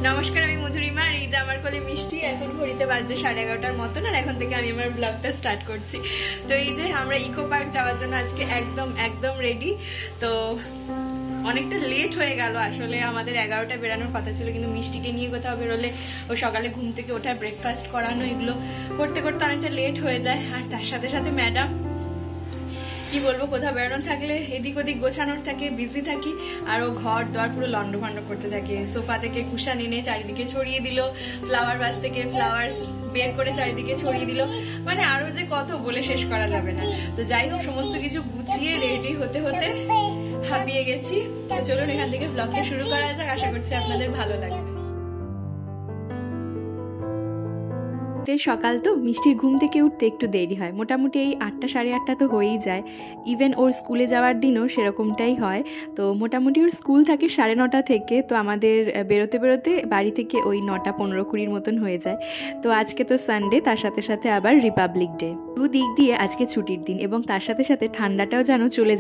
নমস্কার, আমি মধুরিমা আর এই যে আমার কোলে মিষ্টি। এখন ঘড়িতে বাজছে 11:30টার মতন আর এখন থেকে আমি আমার ব্লগটা স্টার্ট করছি। তো এই যে আমরা ইকো পার্ক যাওয়ার জন্য আজকে একদম রেডি। তো অনেকটা লেট হয়ে গেল, আসলে আমাদের 11টা বেরানোর কথা ছিল, কিন্তু মিষ্টিকে নিয়ে কোথাও বেরোলে ও সকালে ঘুম থেকে ওঠা, ব্রেকফাস্ট করানো, এগুলো করতে করতে অনেকটা লেট হয়ে যায়। আর তার সাথে সাথে ম্যাডাম কি বলবো, কোথাও বেরোনোর থাকলে এদিক ওদিক গোছানোর থাকে, বিজি থাকি। আর ও ঘর দোয়ার পুরো লন্ডভন্ড করতে থাকে। সোফা থেকে কুশান এনে চারিদিকে ছড়িয়ে দিল, ফ্লাওয়ার ভাস থেকে ফ্লাওয়ার বের করে চারিদিকে ছড়িয়ে দিল, মানে আরো যে কত বলে শেষ করা যাবে না। তো যাই হোক, সমস্ত কিছু গুছিয়ে রেডি হতে হতে হাঁপিয়ে গেছি। তো চলুন এখান থেকে ব্লগটা শুরু করা যাক, আশা করছি আপনাদের ভালো লাগবে। সকাল তো মিষ্টির ঘুম থেকে উঠতে একটু দেরি হয়, মোটামুটি এই 8টা সাড়ে 8টা তো হয়েই যায়। ইভেন ওর স্কুলে যাওয়ার দিনও সেরকমটাই হয়। তো মোটামুটি ওর স্কুল থাকে 9:30 থেকে, তো আমাদের বেরোতে বেরোতে বাড়ি থেকে ওই 9টা 15-20 মতন হয়ে যায়। তো আজকে তো সানডে, তার সাথে সাথে আবার রিপাবলিক ডে, দুদিক দিয়ে আজকে ছুটির দিন এবং তার সাথে সাথে ঠান্ডাটাও যেন চলে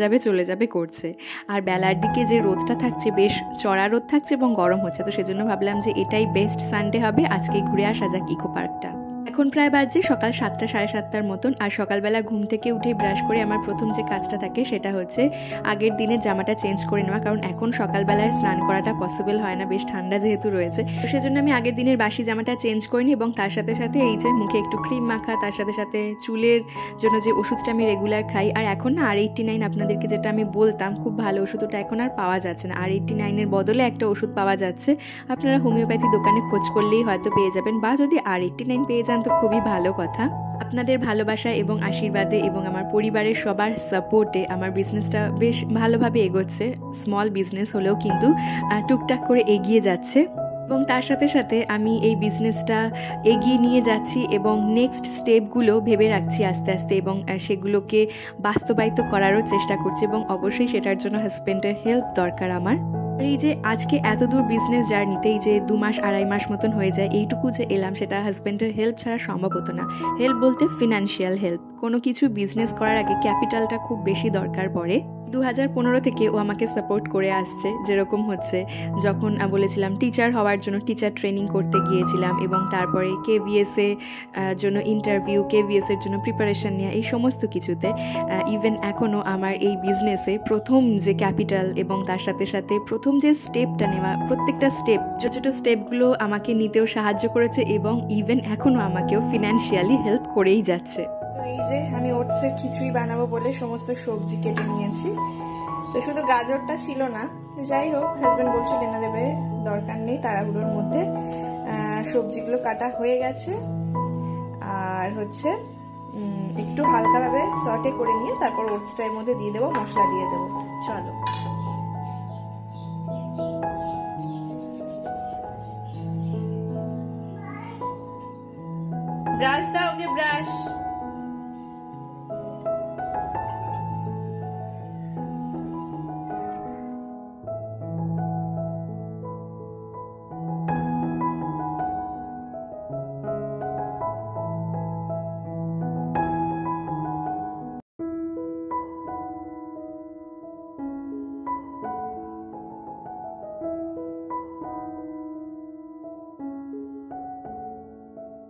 যাবে করছে। আর বেলার দিকে যে রোদটা থাকছে, বেশ চড়া রোদ থাকছে এবং গরম হচ্ছে। তো সেজন্য ভাবলাম যে এটাই বেস্ট সানডে হবে, আজকেই ঘুরে আসা যাক ইকো পার্কটা। এখন প্রায় বাজে সকাল 7টা সাড়ে 7টার মতন। আর সকালবেলা ঘুম থেকে উঠে ব্রাশ করে আমার প্রথম যে কাজটা থাকে সেটা হচ্ছে আগের দিনের জামাটা চেঞ্জ করে নেওয়া, কারণ এখন সকালবেলায় স্নান করাটা পসিবল হয় না, বেশ ঠান্ডা যেহেতু রয়েছে। তো সেজন্য আমি আগের দিনের বাসি জামাটা চেঞ্জ করে নিই এবং তার সাথে সাথে এই যে মুখে একটু ক্রিম মাখা, তার সাথে সাথে চুলের জন্য যে ওষুধটা আমি রেগুলার খাই। আর এখন না R89 আপনাদেরকে যেটা আমি বলতাম, খুব ভালো ওষুধ, ওটা এখন আর পাওয়া যাচ্ছে না। R89-এর বদলে একটা ওষুধ পাওয়া যাচ্ছে, আপনারা হোমিওপ্যাথি দোকানে খোঁজ করলেই হয়তো পেয়ে যাবেন, বা যদি R89 পেয়ে যান তো খুবই ভালো কথা। আপনাদের ভালোবাসা এবং আশীর্বাদে এবং আমার পরিবারের সবার সাপোর্টে আমার বিজনেসটা বেশ ভালোভাবে এগোচ্ছে। স্মল বিজনেস হলেও কিন্তু টুকটাক করে এগিয়ে যাচ্ছে এবং তার সাথে সাথে আমি এই বিজনেসটা এগিয়ে নিয়ে যাচ্ছি এবং নেক্সট স্টেপগুলো ভেবে রাখছি আস্তে আস্তে এবং সেগুলোকে বাস্তবায়িত করারও চেষ্টা করছি এবং অবশ্যই সেটার জন্য হাজব্যান্ডের হেল্প দরকার আমার। এই যে আজকে এত দূর বিজনেস জার্নিতে এই যে 2 মাস 2.5 মাস মতন হয়ে যায়, এইটুকু যে এলাম সেটা হাজব্যান্ডের হেল্প ছাড়া সম্ভব হতো না। হেল্প বলতে ফিনান্সিয়াল হেল্প। কোনো কিছু বিজনেস করার আগে ক্যাপিটালটা খুব বেশি দরকার পড়ে। 2015 থেকে ও আমাকে সাপোর্ট করে আসছে, যেরকম হচ্ছে যখন বলেছিলাম টিচার হওয়ার জন্য টিচার ট্রেনিং করতে গিয়েছিলাম এবং তারপরে KVS-এ জন্য ইন্টারভিউ, KVS-এর জন্য প্রিপারেশন নেওয়া, এই সমস্ত কিছুতে। ইভেন এখনও আমার এই বিজনেসে প্রথম যে ক্যাপিটাল এবং তার সাথে সাথে প্রথম যে স্টেপটা নেওয়া, প্রত্যেকটা স্টেপ, ছোটো ছোটো স্টেপগুলো আমাকে নিতেও সাহায্য করেছে এবং ইভেন এখনও আমাকেও ফিনান্সিয়ালি হেল্প করেই যাচ্ছে। এই যে আমি ওটসের খিচুড়ি বানাবো বলে সমস্ত সবজি কেটে নিয়েছি। তো শুধু গাজরটা ছিল না, যাই হোক হাজব্যান্ড বলছিল এনে দেবে, দরকার নেই, তাড়াহুড়োর মধ্যে সবজিগুলো কাটা হয়ে গেছে। আর হচ্ছে একটু হালকাভাবে সটে করে নিয়ে তারপর ওটসটার মধ্যে দিয়ে দেবো, মশলা দিয়ে দেবো। চলো ব্রাশ দাও, ওকে ব্রাশ।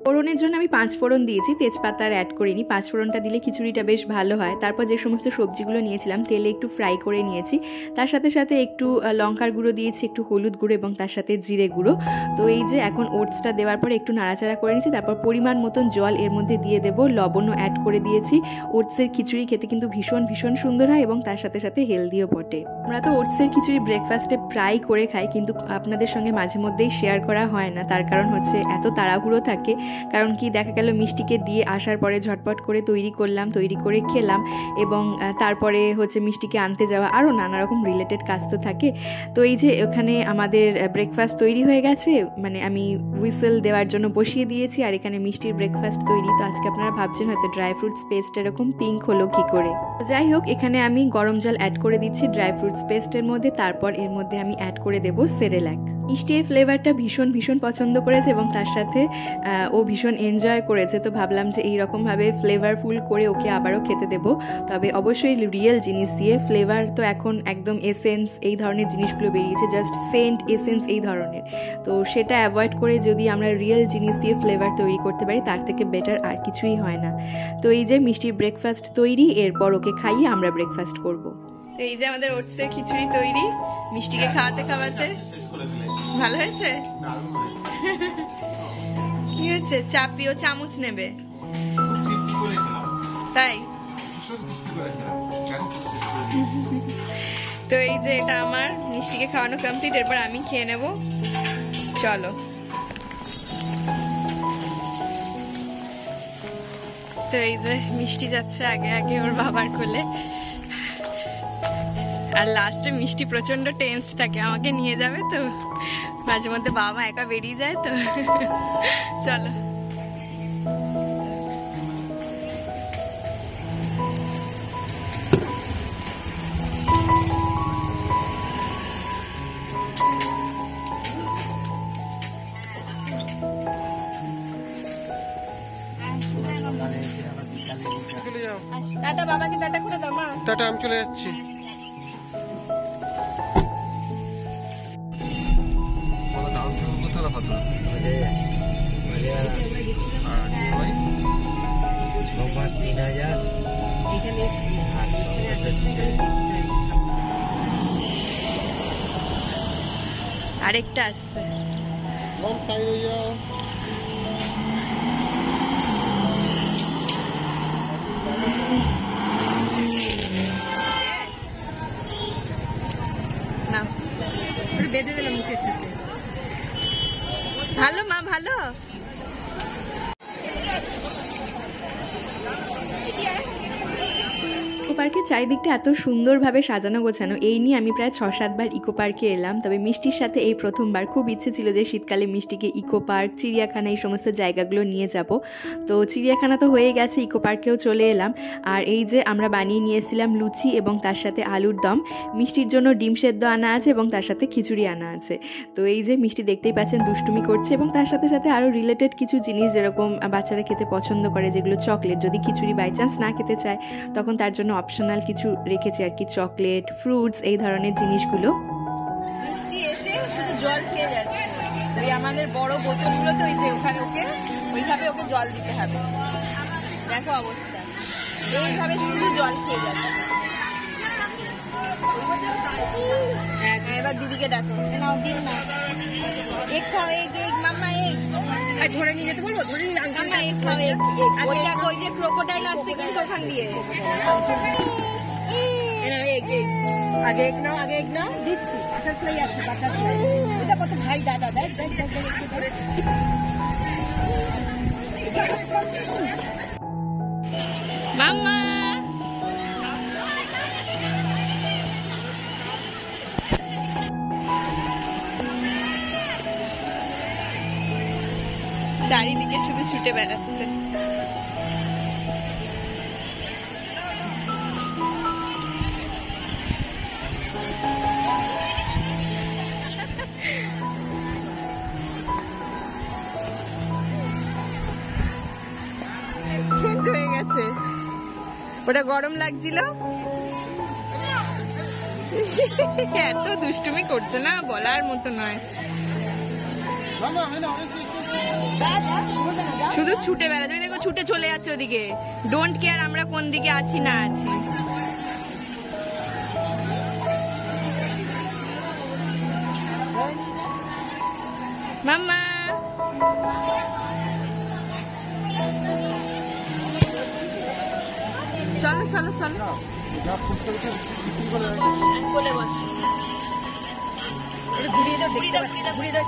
ফোড়নের জন্য আমি 5 ফোড়ন দিয়েছি, তেজপাতা আর অ্যাড করিনি। 5 ফোড়নটা দিলে খিচুড়িটা বেশ ভালো হয়। তারপর যে সমস্ত সবজিগুলো নিয়েছিলাম তেলে একটু ফ্রাই করে নিয়েছি, তার সাথে সাথে একটু লঙ্কার গুঁড়ো দিয়েছি, একটু হলুদ গুঁড়ো এবং তার সাথে জিরে গুঁড়ো। তো এই যে এখন ওটসটা দেওয়ার পরে একটু নাড়াচাড়া করে নিয়েছি, তারপর পরিমাণ মতন জল এর মধ্যে দিয়ে দেবো, লবণও অ্যাড করে দিয়েছি। ওটসের খিচুড়ি খেতে কিন্তু ভীষণ সুন্দর হয় এবং তার সাথে সাথে হেলদিও বটে। আমরা তো ওটসের খিচুড়ি ব্রেকফাস্টে প্রায় করে খাই, কিন্তু আপনাদের সঙ্গে মাঝে মধ্যেই শেয়ার করা হয় না, তার কারণ হচ্ছে এত তাড়াহুড়ো থাকে। কারণ কি, দেখা গেল মিষ্টিকে দিয়ে আসার পরে ঝটপট করে তৈরি করলাম, তৈরি করে খেলাম এবং তারপরে হচ্ছে মিষ্টিকে আনতে যাওয়া, আরও নানা রকম রিলেটেড কাজ তো থাকে। তো এই যে ওখানে আমাদের ব্রেকফাস্ট তৈরি হয়ে গেছে, মানে আমি হুইসেল দেওয়ার জন্য বসিয়ে দিয়েছি আর এখানে মিষ্টির ব্রেকফাস্ট তৈরি। তো আজকে আপনারা ভাবছেন হয়তো ড্রাই ফ্রুটস পেস্ট এরকম পিঙ্ক হলো কী করে। যাই হোক, এখানে আমি গরম জল অ্যাড করে দিচ্ছি ড্রাই ফ্রুটস পেস্টের মধ্যে, তারপর এর মধ্যে আমি অ্যাড করে দেবো সেরেল্যাক। মিষ্টি এই ফ্লেভারটা ভীষণ পছন্দ করেছে এবং তার সাথে ও ভীষণ এনজয় করেছে, তো ভাবলাম যে এইরকমভাবে ফ্লেভারফুল করে ওকে আবারও খেতে দেবো, তবে অবশ্যই রিয়েল জিনিস দিয়ে। ফ্লেভার তো এখন একদম এসেন্স এই ধরনের জিনিসগুলো বেরিয়েছে, জাস্ট সেন্ট এসেন্স এই ধরনের, তো সেটা অ্যাভয়েড করে যদি আমরা রিয়েল জিনিস দিয়ে ফ্লেভার তৈরি করতে পারি তার থেকে বেটার আর কিছুই হয় না। তো এই যে মিষ্টির ব্রেকফাস্ট তৈরি, এরপর ওকে খাইয়ে আমরা ব্রেকফাস্ট করব। তো এই যে আমাদের ওটসের খিচুড়ি তৈরি, মিষ্টিকে খাওয়াতে খাওয়াতে। ভালো হয়েছে? কি হচ্ছে? চাপিও চামচ নেবে তাই? তো এই যে এটা আমার মিষ্টিকে খাওয়ানো কমপ্লিট, এরপর আমি খেয়ে নেব। চলো। তো এই যে মিষ্টি যাচ্ছে আগে আগে ওর বাবার কোলে, আর লাস্টে মিষ্টি প্রচন্ড টেন্সড থাকে, আমাকে নিয়ে যাবে তো মাঝে মধ্যে, বাবা একা বেরিয়ে যায় তো। চলো। টাটা, বাবাকে টাটা করে দাও মা। টাটা, আমি চলে যাচ্ছি। আরেকটা আসছে। বেঁধে দিলাম মুখের সাথে। ভালো মা, ভালো। ইকো পার্কের চারিদিকটা এত সুন্দরভাবে সাজানো গোছানো, এই নিয়ে আমি প্রায় 6-7 বার ইকো পার্কে এলাম, তবে মিষ্টির সাথে এই প্রথমবার। খুব ইচ্ছে ছিল যে শীতকালে মিষ্টিকে ইকো পার্ক, চিড়িয়াখানা এই সমস্ত জায়গাগুলো নিয়ে যাব। তো চিড়িয়াখানা তো হয়ে গেছে, ইকো পার্কেও চলে এলাম। আর এই যে আমরা বানিয়ে নিয়েছিলাম লুচি এবং তার সাথে আলুর দম, মিষ্টির জন্য ডিম সেদ্ধ আনা আছে এবং তার সাথে খিচুড়ি আনা আছে। তো এই যে মিষ্টি দেখতেই পাচ্ছেন দুষ্টুমি করছে, এবং তার সাথে সাথে আরও রিলেটেড কিছু জিনিস যেরকম বাচ্চারা খেতে পছন্দ করে, যেগুলো চকলেট, যদি খিচুড়ি বাই চান্স না খেতে চায় তখন তার জন্য অপশনাল কিছু রেখেছি আর কি, চকলেট, ফ্রুটস এই ধরনের জিনিসগুলো। মিষ্টি এসে শুধু জল খেয়ে যাচ্ছে, ওই আমাদের বড় বোতলগুলো তো ওই যে ওখানে ওকে ওইভাবে ওকে জল দিতে হবে। দেখো অবস্থা, এইভাবে শুধু জল খেয়ে যাচ্ছে। এবার দিদিকে ডাকো, নাও দিন না, এক খাও, এক মাম্মা, এক ধরে নিয়ে যেতে বলবো, ধরে নিয়ে মাম্মা এক খাও, এক। ওই দেখো ওই যে ক্রোকোডাইল আসছে কিন্তু ওখান দিয়ে। আগে এক নাও, আগে এক নাও, দিচ্ছি। বাটারফ্লাই আছে, বাটারফ্লাই। এটা কত ভাই দাদা, দেখ দেখ দেখ একটু ধরে। মাম্মা চারিদিকে শুধু ছুটে বেড়াচ্ছে। এক্সচেঞ্জ হয়ে গেছে, ওটা গরম লাগছিল। এত দুষ্টুমি করছে না, বলার মতো নয়, শুধু ছুটে বেড়াচ্ছে। দেখো ছুটে চলে যাচ্ছে ওদিকে, ডোন্ট কেয়ার আমরা কোন দিকে আছি না আছি। মাম্মা চলো চলো চলো, কোলে বস, ঘুরিয়ে দাও, ঘুরিয়ে দাও, ঘুরিয়ে দাও,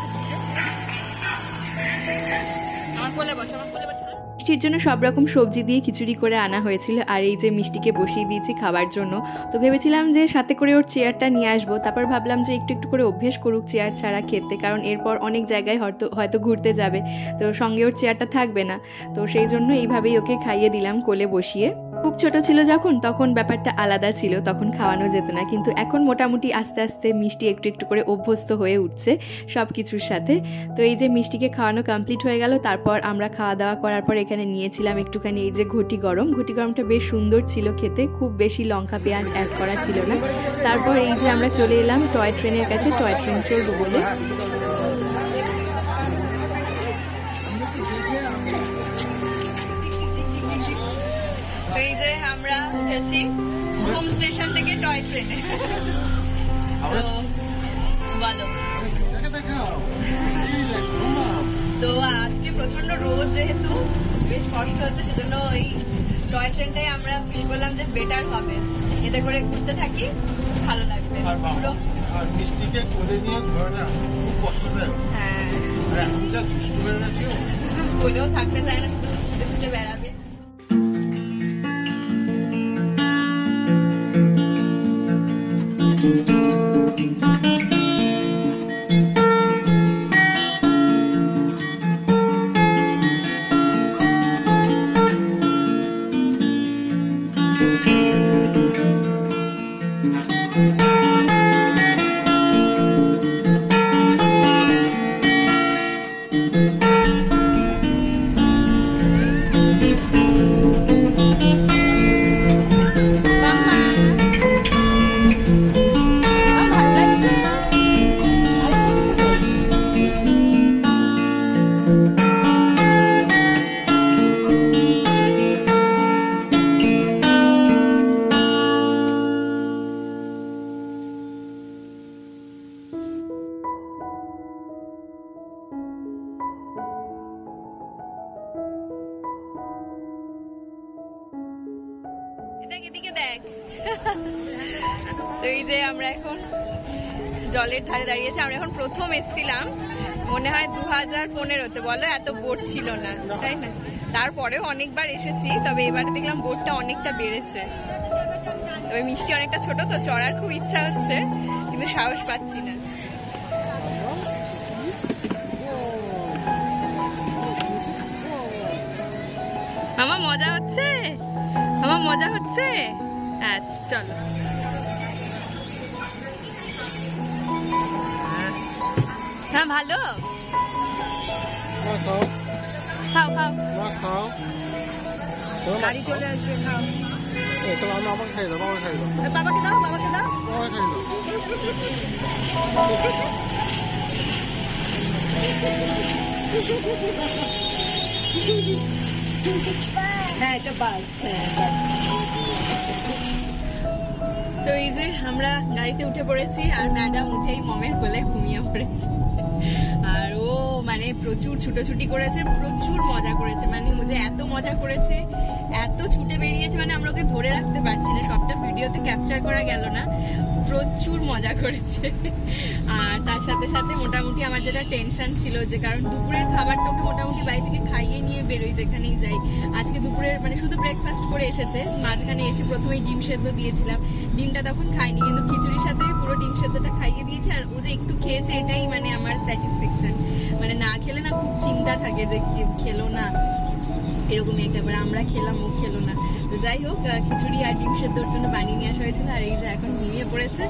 আমার কোলে বস, আমার কোলে বস। মিষ্টির জন্য সব রকম সবজি দিয়ে খিচুড়ি করে আনা হয়েছিল, আর এই যে মিষ্টিকে বসিয়ে দিয়েছি খাবার জন্য। তো ভেবেছিলাম যে সাথে করে ওর চেয়ারটা নিয়ে আসবো, তারপর ভাবলাম যে একটু একটু করে অভ্যেস করুক চেয়ার ছাড়া খেতে, কারণ এরপর অনেক জায়গায় হয়তো ঘুরতে যাবে, তো সঙ্গে ওর চেয়ারটা থাকবে না। তো সেই জন্য এইভাবেই ওকে খাইয়ে দিলাম কোলে বসিয়ে। খুব ছোট ছিল যখন, তখন ব্যাপারটা আলাদা ছিল, তখন খাওয়ানো যেত না, কিন্তু এখন মোটামুটি আস্তে আস্তে মিষ্টি একটু একটু করে অভ্যস্ত হয়ে উঠছে সব কিছুর সাথে। তো এই যে মিষ্টিকে খাওয়ানো কমপ্লিট হয়ে গেল, তারপর আমরা খাওয়া দাওয়া করার পর এখানে নিয়েছিলাম একটুখানি এই যে ঘটি গরম। ঘটি গরমটা বেশ সুন্দর ছিল খেতে, খুব বেশি লঙ্কা পেঁয়াজ অ্যাড করা ছিল না। তারপর এই যে আমরা চলে এলাম টয় ট্রেনের কাছে, টয় ট্রেন চলবো বলে। এই যে আমরা উঠেছি হোম স্টেশন থেকে টয় ট্রেনে। বলো, তো আজকে প্রচন্ড রোদ যেহেতু বেশ কষ্ট হচ্ছে, সেজন্য ওই টয় ট্রেনটাই আমরা ফিল করলাম যে বেটার হবে, এতে করে ঘুরতে থাকি ভালো লাগবে। আর মিষ্টিকে কোলে নিয়ে ঘোরাটা খুব কষ্টদায়ক। হ্যাঁ, আর এখন যা দুষ্টু হয়ে গেছে, কোলেও থাকতে চায় না, শুধু ছুটে ছুটে বেড়াবে। এদিকে দেখ। তো এই যে আমরা এখন জলের ধারে দাঁড়িয়েছি। আমরা এখন প্রথম এসেছিলাম মনে হয় 2015-তে, বলো এত বোট ছিল না, তাই না? তারপরেও অনেকবার এসেছি, তবে এবারে দেখলাম বোটটা অনেকটা বেড়েছে। তবে মিষ্টি অনেকটা ছোট, তো চড়ার খুব ইচ্ছা হচ্ছে, কিন্তু সাহস পাচ্ছি না। আমার মজা হচ্ছে, আমার মজা হচ্ছে। আচ্ছা চলো। হ্যাঁ ভালো, খাও খাও, গাড়ি চলে আসবে, খাও। আমাকে খাই দাও, আমাকে খাই দাও, বাবাকে দাও, বাবাকে দাও, আমাকে খাই দাও। হ্যাঁ এটা বাস, হ্যাঁ বাস। তো এই যে আমরা গাড়িতে উঠে পড়েছি, আর ম্যাডাম উঠেই মমের কোলে ঘুমিয়ে পড়েছে। আর ও মানে প্রচুর ছুটোছুটি করেছে, প্রচুর মজা করেছে, মানে মুঝে এত মজা করেছে, এত ছুটে বেরিয়েছে, মানে আমরা ওকে ধরে রাখতে পারছি না, সবটা ভিডিওতে ক্যাপচার করা গেল না, প্রচুর মজা করেছে। আর তার সাথে সাথে মোটামুটি আমার যেটা টেনশন ছিল, যে কারণ দুপুরের খাবারটা ওকে মোটামুটি বাড়ি থেকে খাইয়ে নিয়ে বেরোই যেখানেই যাই। আজকে দুপুরের মানে শুধু ব্রেকফাস্ট করে এসেছে, মাঝখানে এসে প্রথমেই ডিম সেদ্ধ দিয়েছিলাম, ডিমটা তখন খাইনি, কিন্তু খিচুড়ির সাথে পুরো ডিম সেদ্ধটা খাইয়ে দিয়েছি। আর ও যে একটু খেয়েছে, এটাই মানে আমার স্যাটিসফ্যাকশন। মানে না খেলে না খুব চিন্তা থাকে যে খেলো না, এরকমই একটা ব্যাপার। আমরা খেলাম, ও খেলো না। তো যাই হোক, খিচুড়ি আর ডিম সেদ্ধর জন্য বানিয়ে নিয়ে আসা হয়েছিল, আর এই যে এখন ঘুমিয়ে পড়েছে।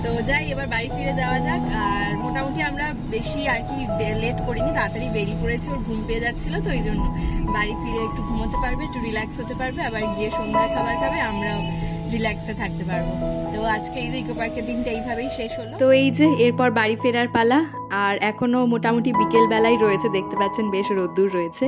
তো যাই, এবার বাড়ি ফিরে যাওয়া যাক। আর মোটামুটি আমরা বেশি আর কি লেট করিনি, তাড়াতাড়ি বেরিয়ে পড়েছি, ওর ঘুম পেয়ে যাচ্ছিল, তো এই জন্য বাড়ি ফিরে একটু ঘুমোতে পারবে, একটু রিল্যাক্স হতে পারবে, আবার গিয়ে সন্ধ্যার খাবার খাবে, আমরাও রিল্যাক্সে থাকতে পারবো। তো আজকে এই যে ইকো পার্কের দিনটা এইভাবেই শেষ হলো। তো এই যে এরপর বাড়ি ফেরার পালা, আর এখনো মোটামুটি বিকেল বেলায় রয়েছে, দেখতে পাচ্ছেন বেশ রোদ্দুর রয়েছে।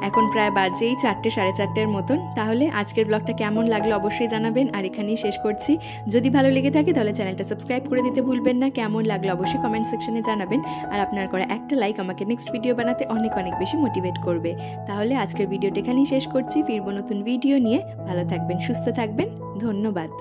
এখন প্রায় বাজেই 4টে সাড়ে 4টের মতন। তাহলে আজকের ব্লগটা কেমন লাগলো অবশ্যই জানাবেন, আর এখানেই শেষ করছি। যদি ভালো লেগে থাকে তাহলে চ্যানেলটা সাবস্ক্রাইব করে দিতে ভুলবেন না। কেমন লাগলো অবশ্যই কমেন্ট সেকশনে জানাবেন, আর আপনার করা একটা লাইক আমাকে নেক্সট ভিডিও বানাতে অনেক অনেক বেশি মোটিভেট করবে। তাহলে আজকের ভিডিওটা এখানেই শেষ করছি, ফিরবো নতুন ভিডিও নিয়ে। ভালো থাকবেন, সুস্থ থাকবেন, ধন্যবাদ।